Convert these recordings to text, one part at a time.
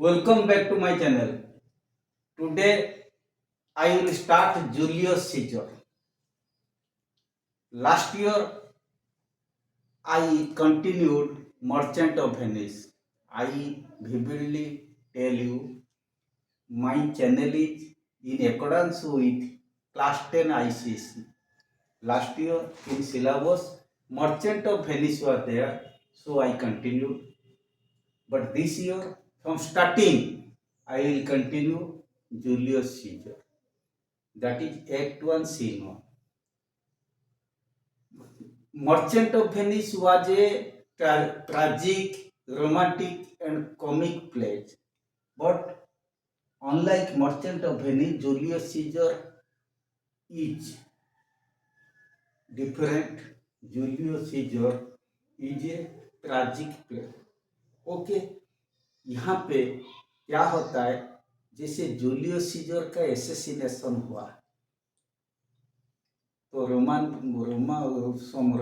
Welcome back to my channel. Today I will start Julius Caesar. Last year I continued Merchant of Venice. I vividly tell you my channel is in accordance with class 10 ICC. Last year in syllabus Merchant of Venice was there, so I continued. But this year from starting I will continue Julius Caesar. That is Act 1, Scene 1. Merchant of Venice was a tragic, romantic, and comic play. But unlike Merchant of Venice, Julius Caesar is different. Julius Caesar is a tragic play. Okay, यहाँ पे क्या होता है, जैसे Julius Caesar का assassination हुआ तो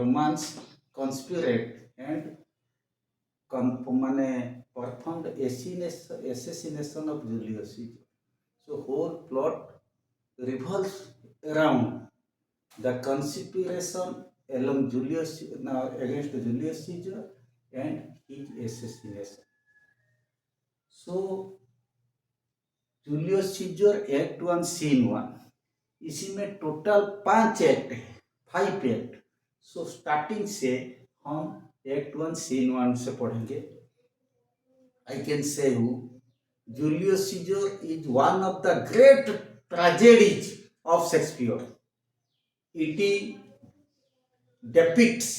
romance कॉन्स्पिरेट and माने performed assassination of Julius Caesar. So whole plot revolves around the conspiration along against Julius Caesar and his assassination. So Julius Caesar act 1 scene 1, इसी में टोटल 5 एक्ट है, 5 act. So starting से हम act 1 scene 1 से पढ़ेंगे. I can say you Julius Caesar is one of the great tragedies of Shakespeare. It depicts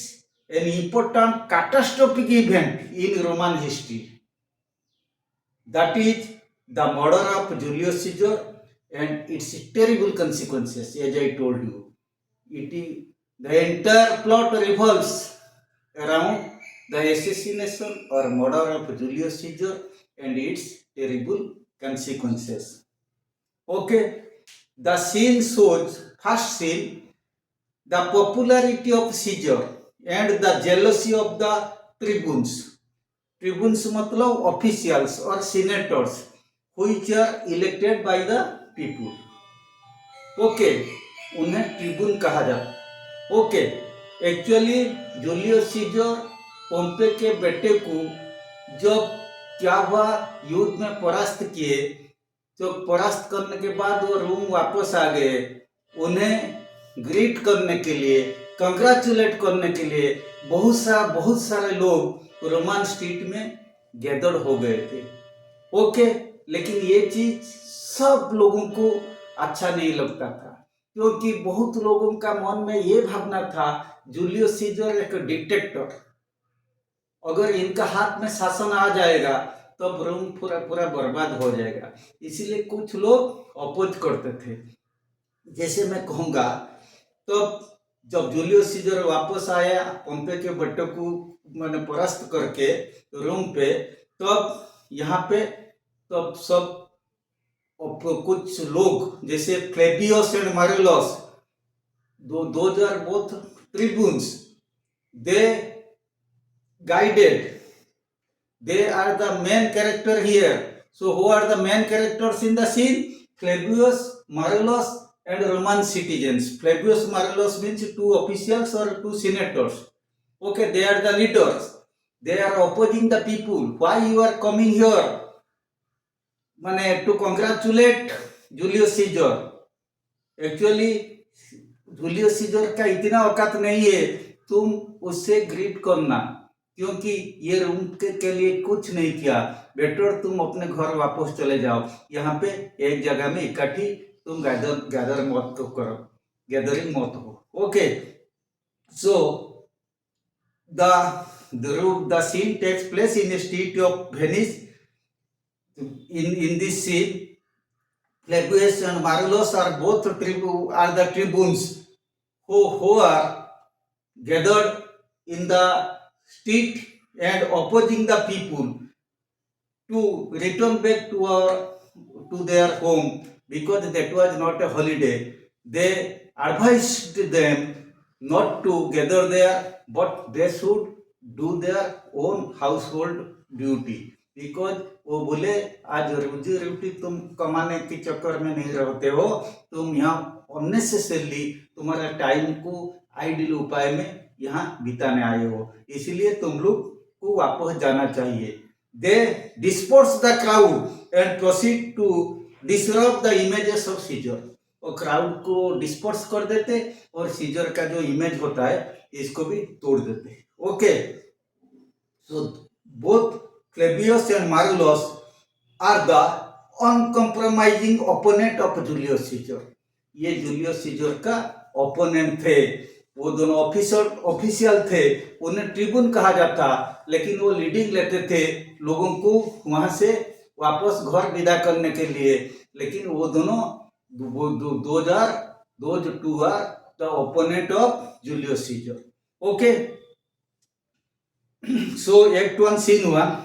an important catastrophic event in Roman history, that is the murder of Julius Caesar and its terrible consequences. As I told you, the entire plot revolves around the assassination or murder of Julius Caesar and its terrible consequences. Okay, the scene shows, first scene, the popularity of Caesar and the jealousy of the tribunes. Tribunes मतलब officials or senators which are elected by the people. Okay, उन्हें Tribune कहा जाता. Okay, actually Julius scissor पोम्पे के बेटे को जब क्या हुआ, युद्ध में परास्त किए, तो परास्त करने के बाद वो रोम वापस आ गए. उन्हें ग्रीट करने के लिए, कंग्रेचुलेट करने के लिए बहुत सारे लोग रोमन स्ट्रीट में गैदर हो गए थे. ओके, लेकिन ये चीज सब लोगों को अच्छा नहीं लगता था, क्योंकि बहुत लोगों का मन में ये भावना था जूलियस सीजर एक डिक्टेटर, अगर इनका हाथ में शासन आ जाएगा तब रोम पूरा बर्बाद हो जाएगा. इसीलिए कुछ लोग अपोज करते थे. जैसे मैं कहूँगा, तो जब जूलियस सीजर वापस आया पोम्पे के बेटे को मैंने परास्त करके रोम पे, तब यहाँ पे तब सब कुछ लोग जैसे Flavius and Marullus, those are both tribunes, they guided, they are the main character here. So who are the main characters in the scene? Flavius, Marullus and Roman citizens. Flavius, Marullus means two officials or two senators. Okay, they are the leaders. They are opposing the people. Why you are coming here? माने to congratulate Julius Caesar. Actually Julius Caesar का इतना औकात नहीं है तुम उससे greet करना, क्योंकि ये रोम के लिए कुछ नहीं किया. बेटर तुम अपने घर वापस चले जाओ. यहाँ पे एक जगह में इकट्ठी तुम गैदर मत करो, गैदरिंग मत हो. Okay, so the scene takes place in the street of Venice. In this scene, Flavius and Marullus are both the tribunes who are gathered in the street and opposing the people to return back to their home, because that was not a holiday. They advised them not to gather there, but they should do their own household duty. Because वो बोले आज रोजी रोटी तुम कमाने के चक्कर में नहीं रहते हो, तुम यहाँ अननेसेसरली तुम्हारा टाइम को आइडियल उपाय में यहाँ बिताने आए हो, इसलिए तुम लोग को वापस जाना चाहिए। They disperse the crowd and proceed to disrupt the images of Caesar. और क्राउड को डिस्पर्स कर देते और सीजर का जो इमेज होता है इसको भी तोड़ देते। Okay, so both Flavius and Marullus are the uncompromising opponent of Julius Caesar। ये जूलियस सीजर का ओपोनेंट थे, वो दोनों ऑफिशियल थे, उन्हें ट्रिब्यून कहा जाता, लेकिन वो लीडिंग लेते थे लोगों को वहां से वापस घर विदा करने के लिए। लेकिन वो दोनों those two are the opponent of Julius Caesar। Okay, so act 1 scene 1।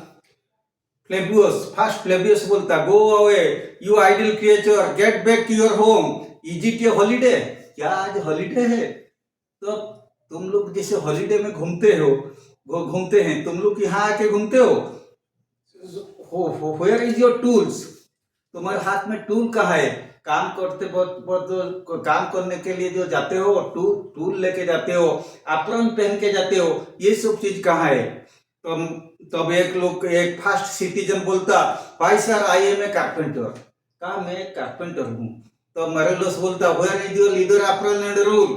Flavius बोलता, go away you idle creature, get back to your home, is it a holiday? क्या आज हॉलीडे है? तो तुम लोग जैसे हॉलीडे में घूमते हैं, तुम लोग यहाँ आके घूमते हो। Where is your tools? तुम्हारे हाथ में टूल कहाँ है? काम करने के लिए जो जाते हो टूल लेके जाते हो, एप्रन पहन के जाते हो, ये सब चीज कहाँ है? तब एक फर्स्ट सिटीजन बोलता, भाई sir I am a carpenter. कहा मैं कारपेंटर हूँ। तो मैरुलस बोलता, where is your leader apron and rule?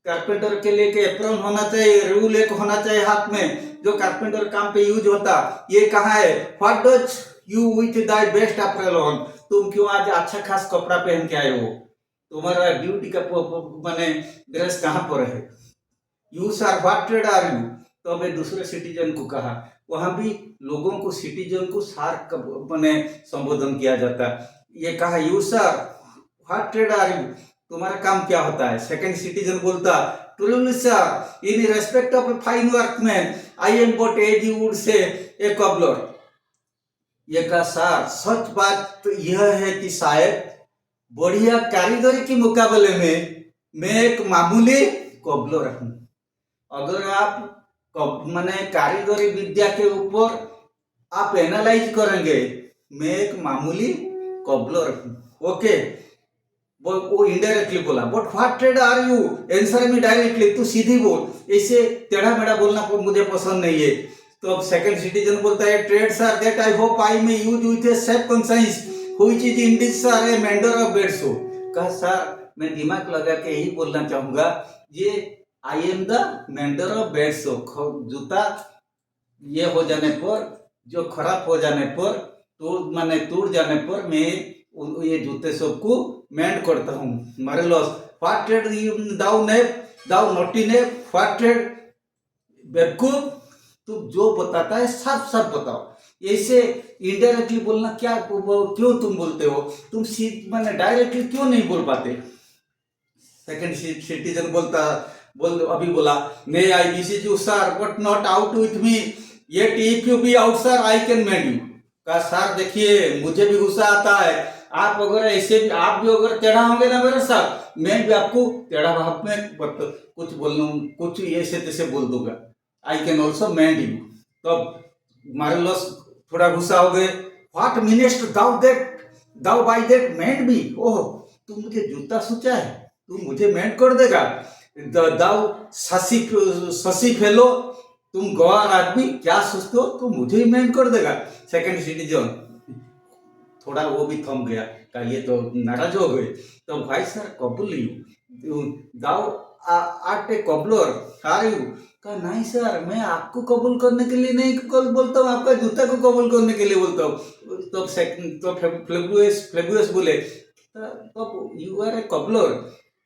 Carpenter के लिए एप्रन होना चाहिए, रूल एक होना चाहिए हाथ में जो कारपेंटर काम पे यूज होता, ये कहाँ है? What does you with Dai best apron on? तुम क्यों आज अच्छा खास कपड़ा पहन के आए हो? तुम्हारा ड्यूटी का माने ड्रेस कहाँ पर है? You sir what trade are you? तो मैं दूसरे सिटीजन को कहा, वहां भी लोगों को सिटीजन को सार मैंने संबोधन किया जाता। ये कहा, you sir what trade are you? तुम्हारा काम क्या होता है? सेकंड सिटीजन बोलता, truly sir in respect of a fine workman I am but as you would say a cobbler. ये कहा, सर सच बात तो यह है कि शायद बढ़िया कारीगरी के मुकाबले में मैं एक मामूली कॉबलर हूँ। अगर आप मैंने कारीगरी विद्या के ऊपर आप एनालाइज करेंगे, मैं एक मामूली कॉबलर हूँ। ओके, वो इनडायरेक्टली बोला, but what trade are you? Answer me directly, तू सीधी बोल, ऐसे टेढ़ा मेढ़ा बोलना मुझे पसंद नहीं है। तो अब सेकंड सिटीजन बोलता है, trades are that I hope I may use with a self conscious which is indeed sir a mender of bad शो। कहा, सर मैं दिमाग लगा के यही बोलना चाहूंगा, ये I am the mender of bad शो। जूता ये हो जाने पर, जो खराब हो जाने पर, तो मैंने टूट जाने पर मैं ये जूते सबको मेंड करता हूँ। Marullus, what trade thou naughty नॉटी ने, व्हाट ट्रेड? बेवकूफ, तुम जो बताता है साफ साफ बताओ, ऐसे इनडायरेक्टली बोलना क्या, क्यों तुम बोलते हो? तुम मैंने डायरेक्टली क्यों नहीं बोल पाते? सेकंड सिटीजन अभी बोला, may I visit you sir but not out with me, yet if you be out sir I can mend you. कहा, सर देखिए मुझे भी गुस्सा आता है, आप अगर ऐसे भी आप भी अगर टेढ़ा होंगे ना मेरे साथ, मैं भी आपको टेढ़ा भाव में कुछ कुछ ऐसे तैसे बोल दूंगा, I can also mend you. तब मैरुलस थोड़ा गुस्सा हो गए, what meanest thou by that mend me? ओह, तुम मुझे जूता सोचा है, तुम मुझे मेड कर देगा? दाउ शशि फेलो, तुम गवार आदमी, क्या सोचते हो, तुम मुझे ही मेड कर देगा? सेकंड सिटीजन थोड़ा वो भी थम गया, का ये तो नाराज हो गए। तो भाई sir cobbler you thou art a cobbler are you? कहा, नहीं सर मैं आपको कबूल करने के लिए नहीं बोलता हूँ, आपका जूता को कबूल करने के लिए बोलता हूँ। तो फ्लेवियस बोले, तो you are a cobbler.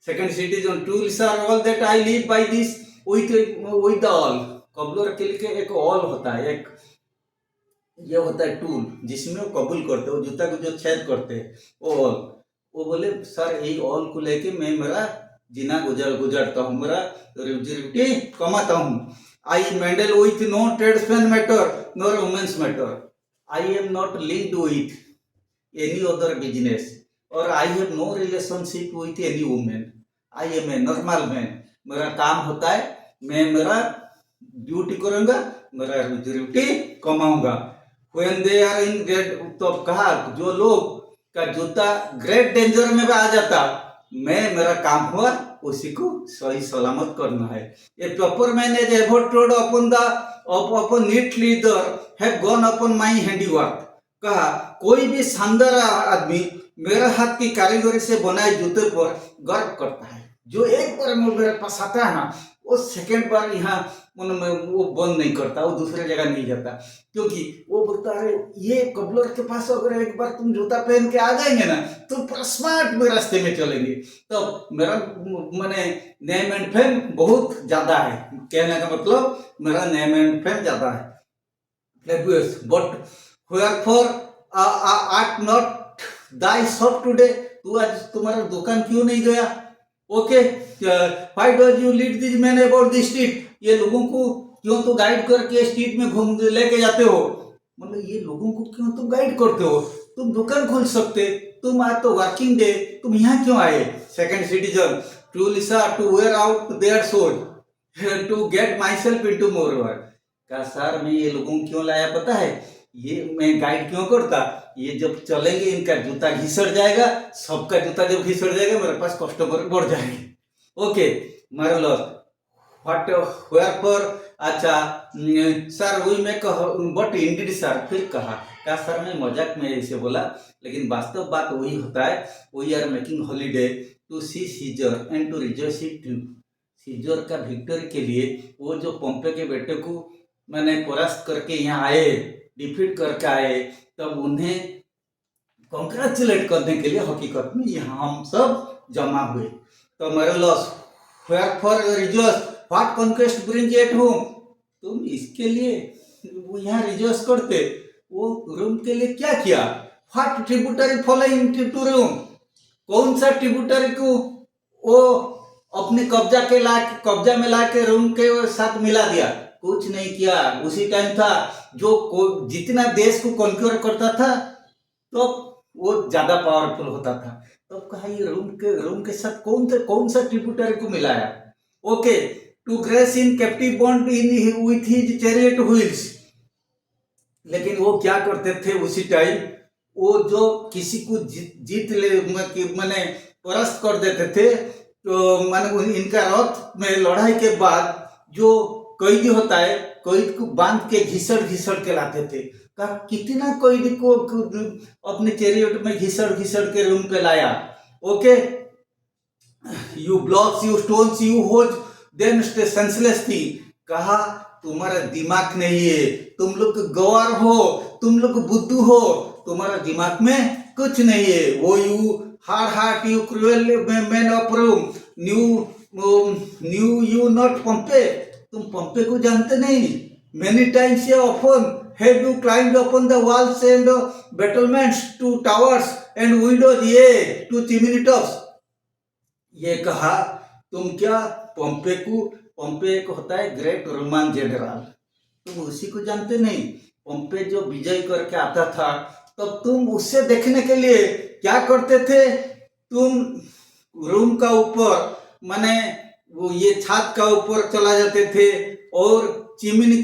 Second citizen, truly sir all that I live by this with the awl. Cobbler के लिए एक ऑल होता है, एक ये होता है टूल जिसमें वो कबूल करते हो, जूता को जो छेद करते हैं वो ऑल। वो बोले, सर यही ऑल को लेके मैं मेरा जीना गुजरता हूँ, मेरा रोजी कमाता हूँ। I meddle with no tradesman matter nor women's matter, I am not linked with any other business और I have no relationship with any women, I am a normal man. मेरा काम होता है, मैं मेरा ड्यूटी करूंगा, मेरा रोजी कमाऊंगा। When they are in great, तो कहा जो लोग का जूता ग्रेट डेंजर में भी आ जाता, मैं मेरा काम हुआ उसी को सही सलामत करना है। A proper man as effort टोड upon the upon neat leader have gone upon my handiwork. कहा कोई भी शानदार आदमी मेरे हाथ की कारीगरी से बनाए जूते पर गर्व करता है। जो एक बार मेरे पास आता है ना, वो सेकंड बार यहाँ वो बंद नहीं करता, वो दूसरे जगह नहीं जाता, क्योंकि वो बोलता है ये कबलर के पास अगर एक बार तुम जूता पहन के आ जाएंगे ना तो पूरा स्मार्ट में रास्ते में चलेंगे। तो मेरा मैंने नेम एंड फेम बहुत ज्यादा है, कहने का मतलब मेरा नेम एंड फेम ज्यादा है। But wherefore art not thy shop today, तू आज तुम्हारा दुकान क्यों नहीं गया? Okay, why does you lead these men about the street, ये लोगों को क्यों तो गाइड करके स्ट्रीट में घूम लेके जाते हो? मतलब ये लोगों को क्यों तुम गाइड करते हो? तुम दुकान खोल सकते, तुम आज तो वर्किंग डे, तुम यहाँ क्यों आए? सेकंड सिटीजन, टू लिसा to wear out their sole to get myself into more work. का सर मैं ये लोगों को क्यों लाया पता है? ये मैं गाइड क्यों करता? ये जब चलेंगे इनका जूता घिसड़ जाएगा, सबका जूता जब घिसड़ जाएगा मेरे पास कस्टमर बढ़ जाएंगे। Okay marvellous, what wherefore, अच्छा sir we make but indeed sir, फिर कहा क्या सर मैं मजाक में ऐसे बोला, लेकिन वास्तव बात वही होता है। We are making holiday to see Caesar and to rejoice it. Caesar का विक्टोरी के लिए वो जो पोम्पे के बेटे को मैंने परास्त करके यहाँ आए, डिफीट करके आए, तब उन्हें कॉन्ग्रेचुलेट करने के लिए हकीकत में यहाँ हम सब जमा हुए। तो मेरे लॉस wherefore rejoice, what conquest bring at home, तुम इसके लिए वो यहाँ रिजॉइस करते, वो रूम के लिए क्या किया? What tributary following to room, कौन सा ट्रिब्यूटरी को वो अपने कब्जा में ला के रूम के साथ मिला दिया? कुछ नहीं किया। उसी टाइम था जो जितना देश को कॉन्क्योर करता था तो वो ज्यादा पावरफुल होता था। तो कहा ये रूम के साथ कौन सा ट्रिब्यूटरी को मिलाया? Okay, to grace in captive bond in with his chariot wheels. लेकिन वो क्या करते थे उसी टाइम, वो जो किसी को जीत ले मैंने परास्त कर देते थे, तो माने इनका रथ में लड़ाई के बाद जो कैदी होता है, कैद को बांध के घिसड़ के लाते थे। कहा कितना कैदी को अपने चैरियट में घिसड़ के रूम पे लाया। Okay, you blocks you stones you whose then stay senseless थी। कहा तुम्हारा दिमाग नहीं है, तुम लोग गवार हो, तुम लोग बुद्धू हो, तुम्हारा दिमाग में कुछ नहीं है। वो you heart you cruel man of Rome knew you not Pompey, तुम पंपे को जानते नहीं। मेनी टाइम्स या often have you climbed upon the walls and battlements to towers and windows yea to chimney tops. ये कहा तुम क्या पंपे एक होता है ग्रेट रोमन जनरल, तुम उसी को जानते नहीं? पंपे जो विजय करके आता था, तब तुम उससे देखने के लिए क्या करते थे? तुम रूम का ऊपर माने वो ये छत का ऊपर चला जाते थे और चिमनी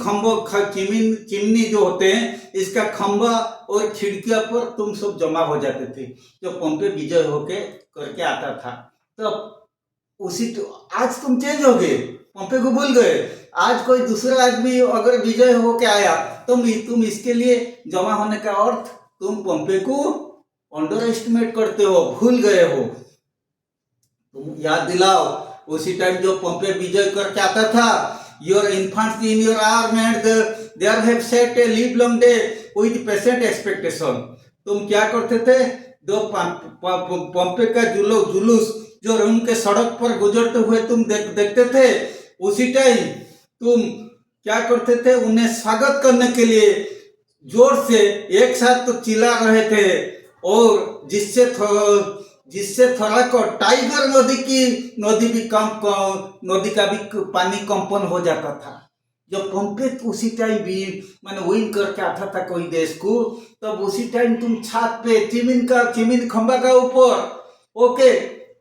जो होते हैं इसका खंबा और खिड़कियां पर तुम सब जमा हो जाते थे जो पंपे विजय होके करके आता था। तब आज तुम चेंज हो गए, पंपे को भूल गए। आज कोई दूसरा आदमी अगर विजय होके आया तो तुम इसके लिए जमा होने का अर्थ तुम पंपे को अंडर एस्टिमेट करते हो, भूल गए हो। तुम याद दिलाओ उसी टाइम जो पंपे विजय करके आता था, your infants in your arm and there have set a live long day with patient expectation. तुम क्या करते थे? जो पंपे का जुलूस जो रूम के सड़क पर गुजरते हुए तुम देखते थे, उसी टाइम तुम क्या करते थे? उन्हें स्वागत करने के लिए जोर से एक साथ तो चिल्ला रहे थे और जिससे थोड़ा को टाइगर नदी का भी पानी कंपन हो जाता था। जब पंपे उसी टाइम भी मैंने विन करके आता था कोई देश को, तब उसी टाइम तुम छत पे चिमिन खंबा का ऊपर ओके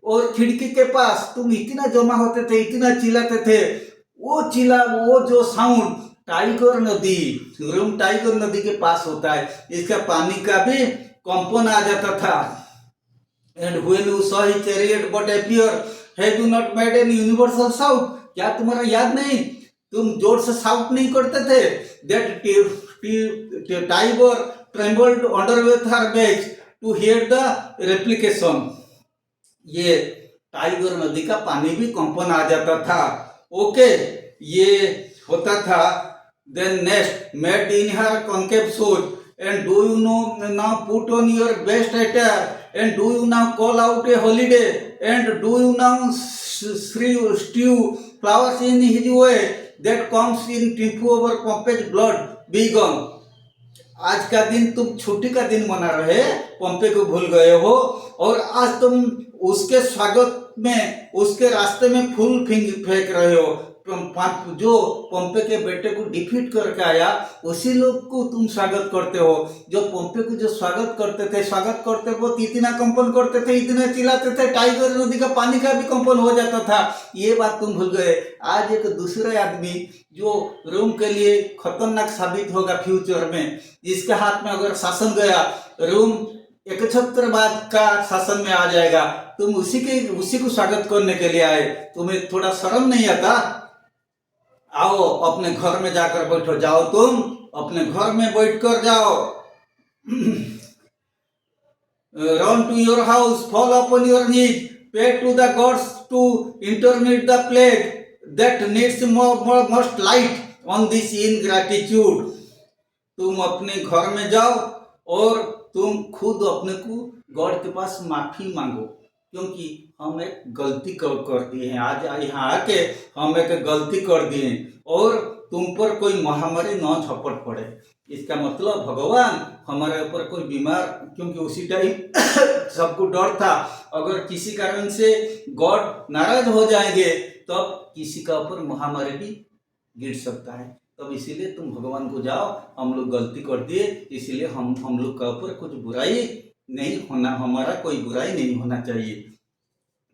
और खिड़की के पास तुम इतना जमा होते थे, इतना चिल्लाते थे। वो जो साउंड टाइगर नदी, रूम टाइगर नदी के पास होता है, इसका पानी का भी कंपन आ जाता था। And when you saw his chariot but appear have you not made an universal shout, क्या तुम्हारा याद नहीं, तुम जोर से साउट नहीं करते थे? That tiger trembled under with her bags to hear the replication. ये टाइगर नदी का पानी भी कंपन आ जाता था। ओके, ये होता था। Then next, made in her concave shoes and do you know now put on your best attire and do you now call out a holiday and do you now strew flowers in his way that comes in triumph over Pompey's blood be gone. आज का दिन तुम छुट्टी का दिन मना रहे, पंपे को भूल गए हो, और आज तुम उसके स्वागत में उसके रास्ते में फूल फेंक रहे हो। जो पंपे के बेटे को डिफीट करके आया उसी लोग को तुम स्वागत करते हो। जो पंपे को जो स्वागत करते वक्त इतना कंपन करते थे, इतना चिल्लाते थे, टाइगर नदी का पानी का भी कंपन हो जाता था। ये बात तुम भूल गए। आज एक दूसरा आदमी जो रोम के लिए खतरनाक साबित होगा फ्यूचर में, जिसके हाथ में अगर शासन गया, रोम एकछत्रवाद का शासन में आ जाएगा, तुम उसी को स्वागत करने के लिए आए। तुम्हें थोड़ा शर्म नहीं आता? आओ अपने घर में जाकर बैठो, जाओ तुम अपने घर में बैठ कर जाओ। Run to your house, fall upon your knees, pray to the gods to intermit the plague that needs must light on this ingratitude. तुम अपने घर में जाओ और तुम खुद अपने को गॉड के पास माफी मांगो, क्योंकि हम एक गलती कर दिए हैं। आज यहाँ आके हम एक गलती कर दिए और तुम पर कोई महामारी न झपट पड़े। इसका मतलब भगवान हमारे ऊपर कोई बीमार, क्योंकि उसी टाइम सबको डर था अगर किसी कारण से गॉड नाराज हो जाएंगे तब किसी का ऊपर महामारी भी गिर सकता है। तब इसीलिए तुम भगवान को जाओ, हम लोग गलती कर दिए, इसीलिए हम लोग का ऊपर कुछ बुराई नहीं होना, हमारा कोई बुराई नहीं होना चाहिए।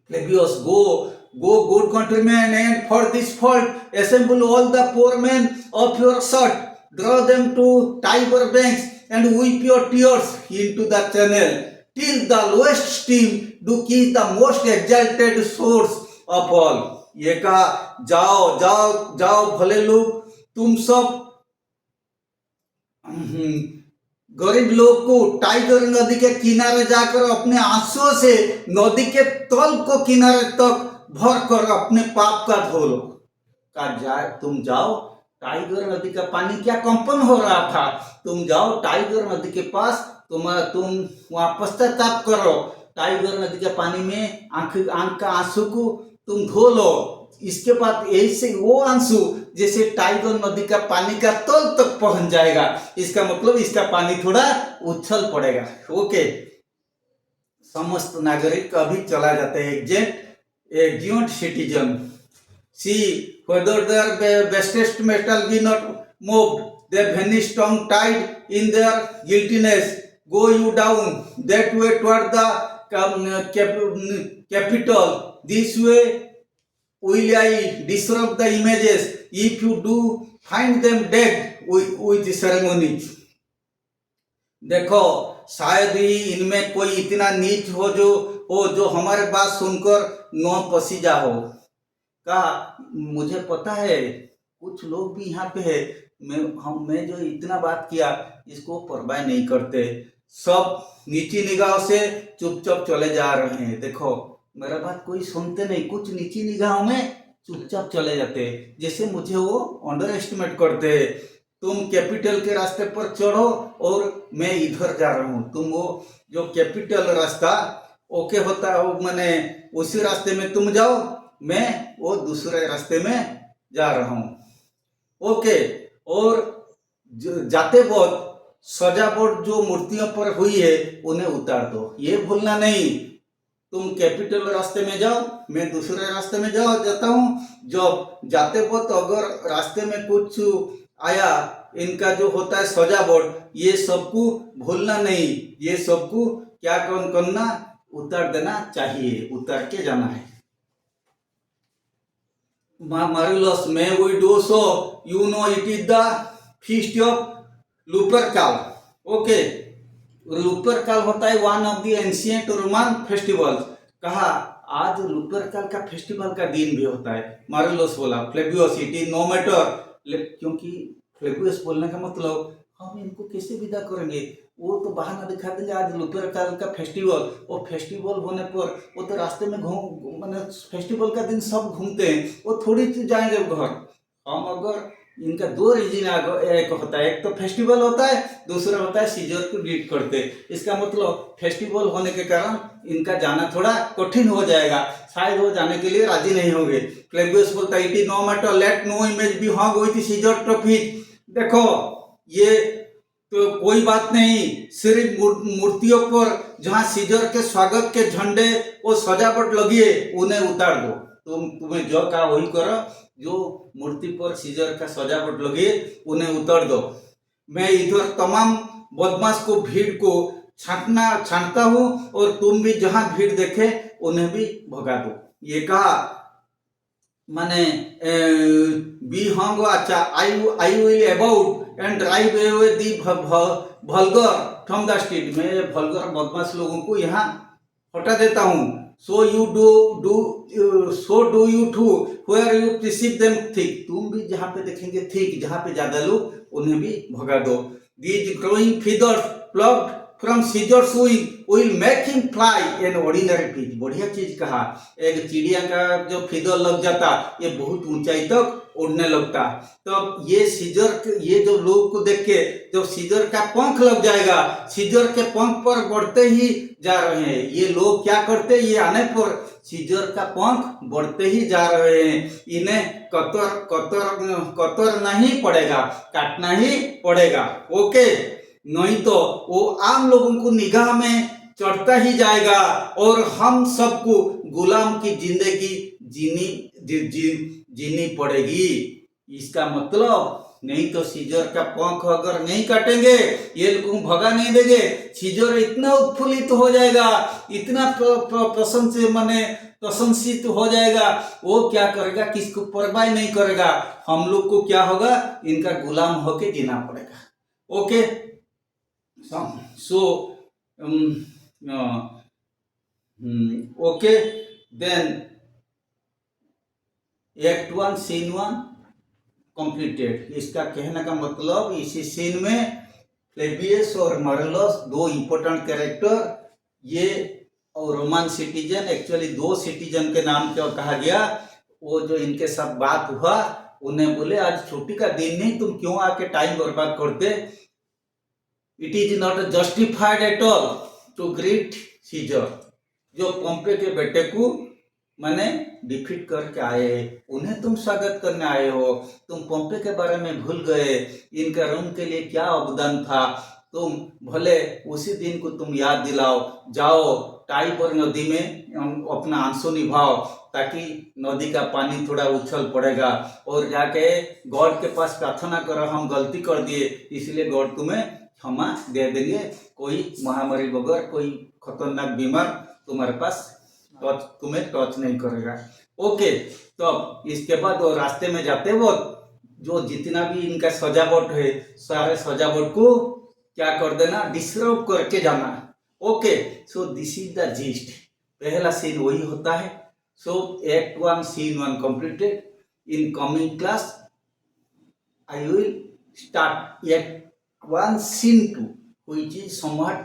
Plebeius, go, good countrymen, and for this fault assemble all the poor men of your sort, draw them to Tiber banks, and weep your tears into the channel, till the lowest stream do kiss the most exalted source of all। ये कहा, जाओ जाओ जाओ भले लोग, तुम सब गरीब लोग को टाइगर नदी के किनारे जाकर अपने आंसुओं से नदी के तल को किनारे तक भर कर अपने पाप का धो लो। तुम जाओ, टाइगर नदी का पानी क्या कंपन हो रहा था, तुम जाओ टाइगर नदी के पास, तुम वहां पश्चाताप करो। टाइगर नदी के पानी में आंख का आंसू को तुम धो लो। इसके बाद ऐसे वो आंसू जैसे टाइगर नदी का पानी का तल तक पहुंच जाएगा। इसका मतलब इसका पानी थोड़ा उछल पड़ेगा। ओके, समस्त नागरिक अभी चला जाता है। Exeunt citizen, see whether their bestest metal be not moved, they vanish tongue tied in their guiltiness. Go you down that way toward the capital, this way will I disrupt the images if you do find them dead with ceremonies। देखो, शायद ही इनमें कोई इतना नीच हो जो हमारे बात सुनकर न पसीजा हो। कहा, मुझे पता है कुछ लोग भी यहाँ पे है, मैं जो इतना बात किया इसको परवाह नहीं करते, सब नीची निगाह से चुपचाप चले जा रहे हैं। देखो, मेरा बात कोई सुनते नहीं, कुछ नीची निगाहों में चुपचाप चले जाते, जैसे मुझे वो अंडर एस्टिमेट करते। तुम कैपिटल के रास्ते पर चढ़ो और मैं इधर जा रहा हूँ, तुम वो जो कैपिटल रास्ता ओके होता है, वो मैंने उसी रास्ते में तुम जाओ, मैं वो दूसरे रास्ते में जा रहा हूँ। ओके, और जाते वक्त सजावट जो मूर्तियों पर हुई है उन्हें उतार दो, ये भूलना नहीं। तुम कैपिटल रास्ते में जाओ, मैं दूसरे रास्ते में जाता हूँ। जब जाते वक्त अगर रास्ते में कुछ आया, इनका जो होता है सजावट, ये सबको भूलना नहीं, ये सबको क्या करना, उतार देना चाहिए, उतार के जाना है। Marillos, may we do so? You know, it is the feast of Lupercal. Okay, Lupercal होता है one of the ancient Roman festivals. कहा आज लुपरकाल का फेस्टिवल का दिन भी होता है। मारुलोस बोला Flavius it is no matter, क्योंकि फ्लेवियस बोलने का मतलब हम इनको कैसे विदा करेंगे, वो तो बहाना दिखा देंगे आज लुपरकाल का फेस्टिवल। वो फेस्टिवल होने पर वो तो रास्ते में घूम मैंने फेस्टिवल का दिन सब घूमते हैं, वो थोड़ी जाएंगे घर। हम अगर इनका दो रीजन एक होता है, एक तो फेस्टिवल होता है, दूसरा होता है सीजर को ग्रीट करते। इसका मतलब फेस्टिवल होने के कारण इनका जाना थोड़ा कठिन हो जाएगा, शायद वो जाने के लिए राजी नहीं होंगे। फ्लेवियस बोलता है it is no matter let no image be hung with Caesar trophies. देखो ये तो कोई बात नहीं, सिर्फ मूर्तियों पर जहाँ सीजर के स्वागत के झंडे वो सजावट लगी है उन्हें उतार दो। तुम्हें जो कहा वही करो, जो मूर्ति पर सीजर का सजावट लगी है उन्हें उतार दो। मैं इधर तमाम बदमाश को भीड़ को छांटता हूँ और तुम भी जहाँ भीड़ देखे उन्हें भी भगा दो। ये कहा माने बी हंग अच्छा I will about and drive away the vulgar from the street. मैं वल्गर बदमाश लोगों को यहाँ हटा देता हूँ। So you do you too where you receive them thick. तुम भी जहाँ पे देखेंगे थिक, जहाँ पे ज्यादा लोग उन्हें भी भगा दो। These growing feathers plucked from Caesar's will make him fly an ordinary pitch. बढ़िया चीज कहा, एक चिड़िया का जो फीदर लग जाता ये बहुत ऊंचाई तक उड़ने लगता। तो ये सीजर, ये जो लोग को देख के जो सीजर का पंख लग जाएगा, सीजर के पंख पर बढ़ते ही जा रहे हैं। ये लोग क्या करते, ये आने पर सीजर का पंख बढ़ते ही जा रहे हैं। इन्हें कतर नहीं पड़ेगा, काटना ही पड़ेगा। ओके, नहीं तो वो आम लोगों को निगाह में चढ़ता ही जाएगा और हम सबको गुलाम की जिंदगी जीनी पड़ेगी। इसका मतलब नहीं तो सीजर का पंख अगर नहीं काटेंगे, ये लोग भगा नहीं देंगे, सीजर इतना उत्फुल्लित हो जाएगा, इतना प्रशंसित हो जाएगा, वो क्या करेगा, किसको परवाह नहीं करेगा। हम लोग को क्या होगा, इनका गुलाम होके जीना पड़ेगा। Okay, so okay, then Act 1 Scene 1 completed। इसका कहने का मतलब इसी सीन में फ्लेवियस और मारुलोस दो इम्पोर्टेंट कैरेक्टर, ये और रोमन सिटीजन, एक्चुअली दो सिटीजन के नाम क्यों कहा गया, वो जो इनके साथ बात हुआ उन्हें बोले आज छुट्टी का दिन नहीं, तुम क्यों आके टाइम बर्बाद करते। It is not justified at all to greet Caesar. जो पोम्पे के बेटे को मैंने डिफीट करके आए, उन्हें तुम स्वागत करने आए हो। तुम पोम्पे के बारे में भूल गए, इनका रोम के लिए क्या अवदान था। तुम भले उसी दिन को तुम याद दिलाओ, जाओ टाइबर नदी में अपना आंसू निभाओ, ताकि नदी का पानी थोड़ा उछल पड़ेगा, और जाके गॉड के पास प्रार्थना करो हम गलती कर दिए, इसलिए गॉड तुम्हें क्षमा दे देंगे। कोई महामारी बगैर, कोई खतरनाक बीमार तुम्हारे पास तुम्हें टच नहीं करेगा। ओके, तो इसके बाद वो रास्ते में जाते वक्त जो जितना भी इनका सजावट है, सारे सजावट को क्या कर देना, डिस्टर्ब करके जाना। Okay, so this is the gist. पहला सीन वही होता है। सो Act 1 Scene 1 completed। In coming class I will start Act 1 Scene 2, which is somewhat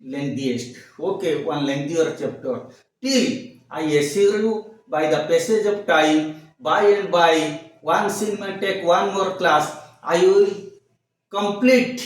lengthiest. Okay, one lengthier chapter. Till I assure you, by the passage of time, by and by, one scene may take one more class, I will complete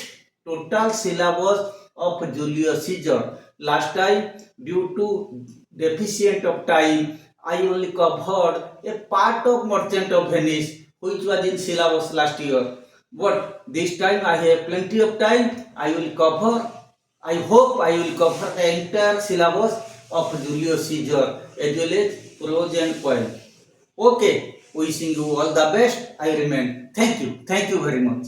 total syllabus of Julius Caesar. Last time, due to deficient of time, I only covered a part of Merchant of Venice, which was in syllabus last year. But this time I have plenty of time. I hope I will cover the entire syllabus of Julius Caesar as well as prose and poem. Okay, wishing you all the best. I remain. Thank you very much.